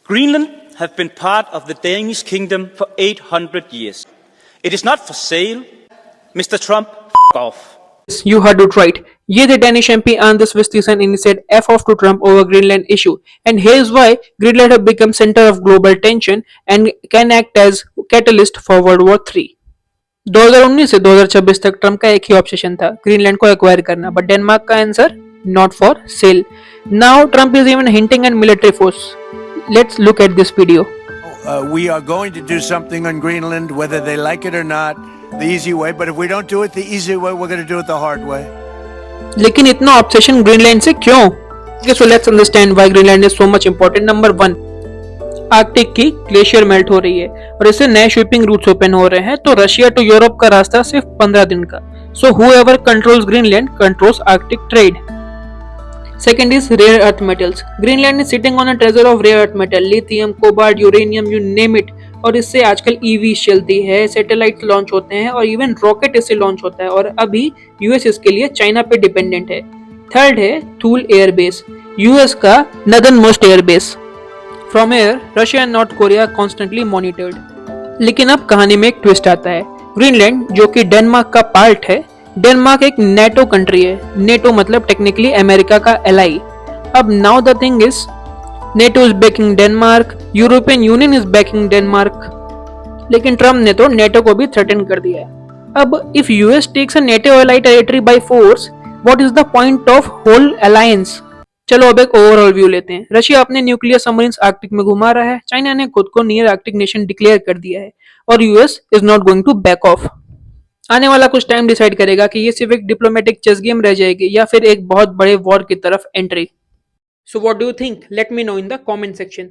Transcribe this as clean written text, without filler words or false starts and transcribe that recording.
Greenland have been part of the Danish kingdom for 800 years. It is not for sale. Mr. Trump, f off. You heard it right. ये the Danish MP Anders Vistisen and he said F off to Trump over Greenland issue. And here's why Greenland have become center of global tension and can act as catalyst for World War III. 2019 से 2026 तक Trump का एक ही obsession था, Greenland को acquire करना, but Denmark का answer not for sale. Now Trump is even hinting at military force. Let's look at this video. We are going to do something on Greenland, whether they like it or not, the easy way. But if we don't do it the easy way, we're going to do it the hard way. लेकिन इतना obsession Greenland से क्यों? Okay, so let's understand why Greenland is so much important. Number 1, Arctic की glacier melt हो रही है और इससे नए शिपिंग रूट्स ओपन हो रहे हैं, तो रशिया टू यूरोप का रास्ता सिर्फ 15 दिन का. सो whoever controls Greenland controls Arctic trade. Second is rare earth metals. Greenland is sitting on a treasure of rare earth metal, lithium, cobalt, uranium, you name it. और इससे आजकल EV चलती है, सैटेलाइट लॉन्च होते हैं और इवन रॉकेट इससे launch होता है, और अभी यूएस इसके लिए चाइना पे डिपेंडेंट है. थर्ड है थूल एयरबेस, यूएस का northern most airbase. From air Russia and north Korea constantly monitored. लेकिन अब कहानी में एक ट्विस्ट आता है. ग्रीनलैंड जो कि डेनमार्क का पार्ट है, डेनमार्क एक नेटो कंट्री है. नेटो मतलब टेक्निकली अमेरिका का एलाई. अब now the thing is NATO is banking Denmark, European union is banking Denmark, लेकिन ट्रम्प ने तो नेटो को भी थ्रेटन कर दिया है. अब if US takes a NATO ally territory by force, what is the point of whole alliance? चलो अब एक ओवरऑल व्यू लेते हैं. रशिया अपने न्यूक्लियर सबमरीन्स आर्कटिक में घुमा रहा है, चाइना ने खुद को नियर आर्कटिक नेशन डिक्लेयर कर दिया है, और US is not going to back off. आने वाला कुछ टाइम डिसाइड करेगा कि ये सिर्फ एक डिप्लोमेटिक चेस गेम रह जाएगी या फिर एक बहुत बड़े वॉर की तरफ entry. So what do you think? Let me know in the comment section.